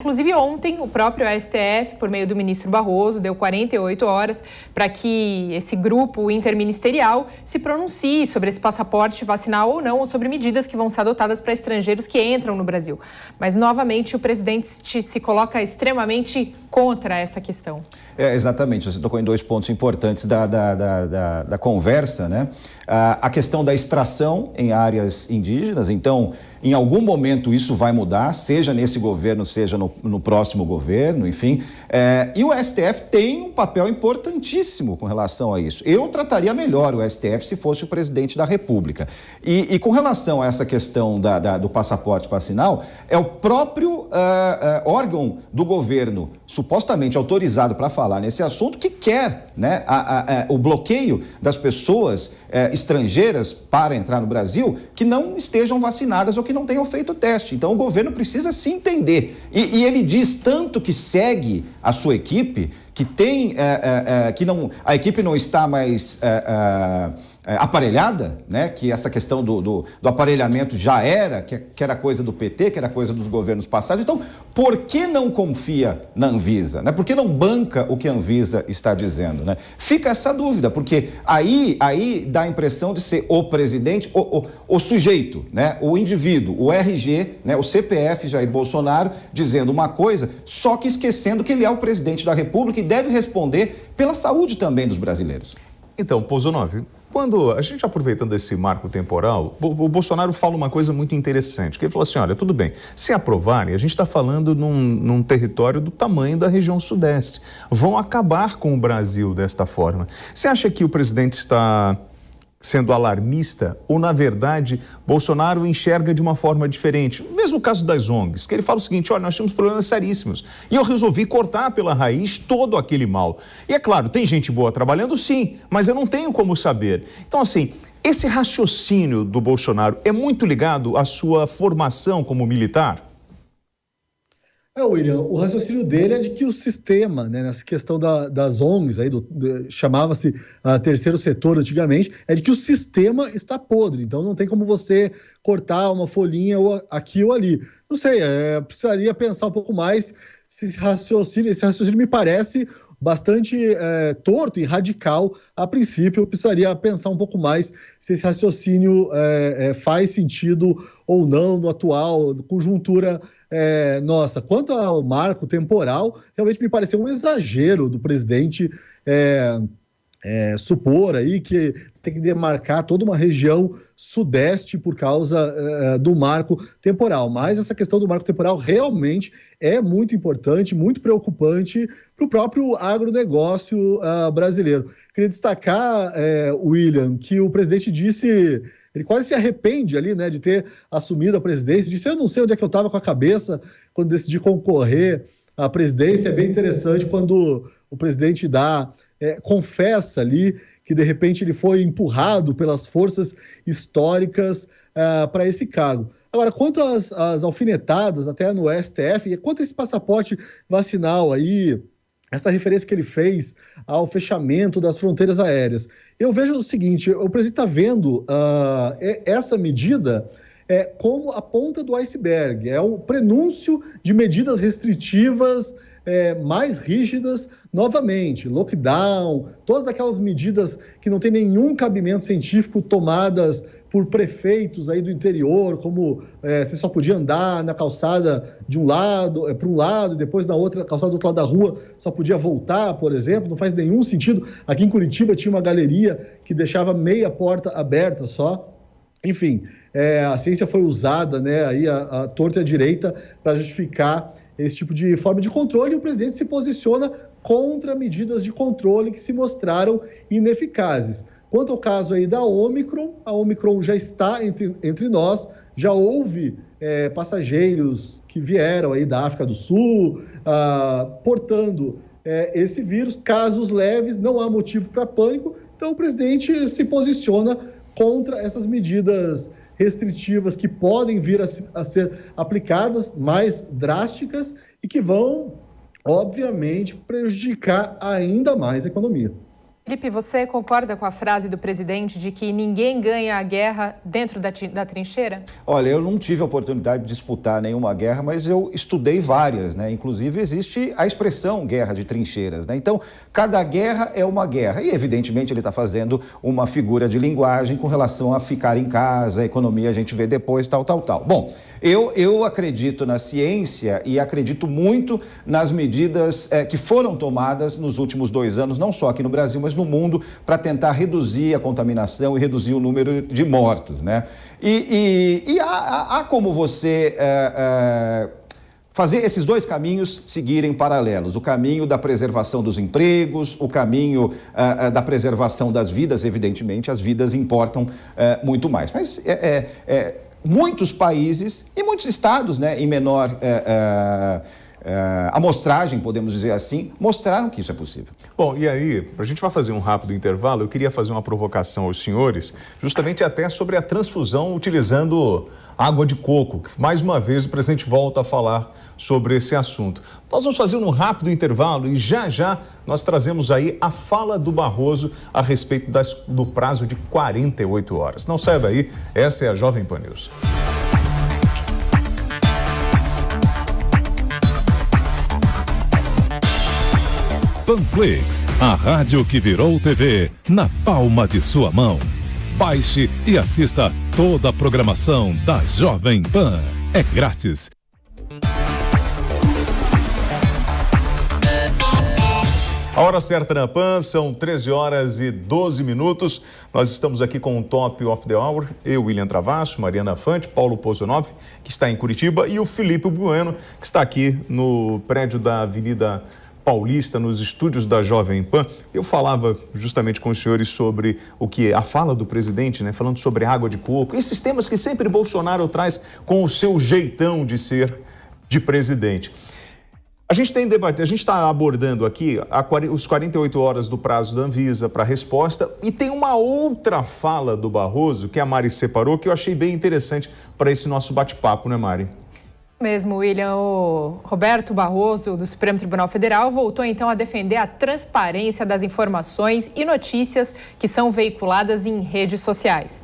Inclusive ontem, o próprio STF, por meio do ministro Barroso, deu 48 horas para que esse grupo interministerial se pronuncie sobre esse passaporte vacinal ou não, ou sobre medidas que vão ser adotadas para estrangeiros que entram no Brasil. Mas, novamente, o presidente se coloca extremamente contra essa questão. Exatamente, você tocou em dois pontos importantes da conversa, né? A questão da extração em áreas indígenas. Então, em algum momento isso vai mudar, seja nesse governo, seja no próximo governo, enfim. E o STF tem um papel importantíssimo com relação a isso. Eu trataria melhor o STF se fosse o presidente da República. E com relação a essa questão do passaporte vacinal, é o próprio órgão do governo supostamente autorizado para falar nesse assunto que quer, né, o bloqueio das pessoas estrangeiras para entrar no Brasil que não estejam vacinadas ou que não tenham feito o teste. Então o governo precisa se entender. E ele diz tanto que segue a sua equipe, que tem a equipe não está mais aparelhada, né? Que essa questão do aparelhamento já era, que era coisa do PT, que era coisa dos governos passados. Então, por que não confia na Anvisa, né? Por que não banca o que a Anvisa está dizendo, né? Fica essa dúvida, porque aí dá a impressão de ser o presidente, o sujeito, né? O indivíduo, o RG, né? O CPF Jair Bolsonaro dizendo uma coisa, só que esquecendo que ele é o presidente da República e deve responder pela saúde também dos brasileiros. Então, Pozonov, quando a gente aproveitando esse marco temporal, o Bolsonaro fala uma coisa muito interessante, que ele falou assim, olha, tudo bem, se aprovarem, a gente está falando num território do tamanho da região sudeste, vão acabar com o Brasil desta forma. Você acha que o presidente está sendo alarmista ou, na verdade, Bolsonaro enxerga de uma forma diferente? Mesmo o caso das ONGs, que ele fala o seguinte, olha, nós temos problemas seríssimos e eu resolvi cortar pela raiz todo aquele mal. E é claro, tem gente boa trabalhando sim, mas eu não tenho como saber. Então, assim, esse raciocínio do Bolsonaro é muito ligado à sua formação como militar? William, o raciocínio dele é de que o sistema, né, nessa questão das ONGs, aí chamava-se terceiro setor antigamente, é de que o sistema está podre, então não tem como você cortar uma folhinha ou aqui ou ali. Não sei, precisaria pensar um pouco mais se esse raciocínio me parece bastante torto e radical a princípio. Eu precisaria pensar um pouco mais se esse raciocínio faz sentido ou não no atual conjuntura nossa. Quanto ao marco temporal, realmente me pareceu um exagero do presidente supor aí que tem que demarcar toda uma região sudeste por causa do marco temporal. Mas essa questão do marco temporal realmente é muito importante, muito preocupante para o próprio agronegócio brasileiro. Queria destacar, William, que o presidente disse... Ele quase se arrepende ali, né, de ter assumido a presidência. Disse, eu não sei onde é que eu estava com a cabeça quando decidi concorrer à presidência. É bem interessante quando o presidente confessa ali que, de repente, ele foi empurrado pelas forças históricas para esse cargo. Agora, quanto às alfinetadas até no STF, e quanto a esse passaporte vacinal aí, essa referência que ele fez ao fechamento das fronteiras aéreas. Eu vejo o seguinte, o presidente está vendo essa medida como a ponta do iceberg, é o prenúncio de medidas restritivas mais rígidas novamente, lockdown, todas aquelas medidas que não têm nenhum cabimento científico tomadas por prefeitos aí do interior, como você só podia andar na calçada de um lado, para um lado, e depois na outra calçada do outro lado da rua só podia voltar, por exemplo, não faz nenhum sentido. Aqui em Curitiba tinha uma galeria que deixava meia porta aberta só. Enfim, a ciência foi usada, né, aí a torta e a direita para justificar esse tipo de forma de controle, e o presidente se posiciona contra medidas de controle que se mostraram ineficazes. Quanto ao caso aí da Omicron, a Omicron já está entre nós, já houve passageiros que vieram aí da África do Sul, portando esse vírus, casos leves, não há motivo para pânico, então o presidente se posiciona contra essas medidas restritivas que podem vir a ser aplicadas, mais drásticas, e que vão, obviamente, prejudicar ainda mais a economia. Felipe, você concorda com a frase do presidente de que ninguém ganha a guerra dentro da trincheira? Olha, eu não tive a oportunidade de disputar nenhuma guerra, mas eu estudei várias, né? Inclusive existe a expressão guerra de trincheiras, né? Então, cada guerra é uma guerra e, evidentemente, ele está fazendo uma figura de linguagem com relação a ficar em casa, a economia a gente vê depois, tal. Bom, eu acredito na ciência e acredito muito nas medidas que foram tomadas nos últimos 2 anos, não só aqui no Brasil, mas no mundo, para tentar reduzir a contaminação e reduzir o número de mortos, né? E há como você fazer esses 2 caminhos seguirem paralelos. O caminho da preservação dos empregos, o caminho da preservação das vidas, evidentemente, as vidas importam muito mais. Mas muitos países e muitos estados, né, em menor amostragem, podemos dizer assim, mostraram que isso é possível. Bom, e aí, a gente vai fazer um rápido intervalo, eu queria fazer uma provocação aos senhores, justamente até sobre a transfusão utilizando água de coco, que mais uma vez o presidente volta a falar sobre esse assunto. Nós vamos fazer um rápido intervalo e já nós trazemos aí a fala do Barroso a respeito do prazo de 48 horas. Não saia daí, essa é a Jovem Pan News. Panflix, a rádio que virou TV na palma de sua mão. Baixe e assista toda a programação da Jovem Pan. É grátis. A hora certa na Pan, são 13 horas e 12 minutos. Nós estamos aqui com o Top of the Hour. Eu, William Travasso, Mariana Fante, Paulo Pozonov, que está em Curitiba, e o Felipe Bueno, que está aqui no prédio da Avenida Paulista, nos estúdios da Jovem Pan. Eu falava justamente com os senhores sobre a fala do presidente, né, falando sobre água de coco, esses temas que sempre Bolsonaro traz com o seu jeitão de ser de presidente. A gente tem debate, a gente está abordando aqui os 48 horas do prazo da Anvisa para resposta, e tem uma outra fala do Barroso que a Mari separou que eu achei bem interessante para esse nosso bate-papo, né, Mari? Mesmo, William. O Roberto Barroso, do Supremo Tribunal Federal, voltou então a defender a transparência das informações e notícias que são veiculadas em redes sociais.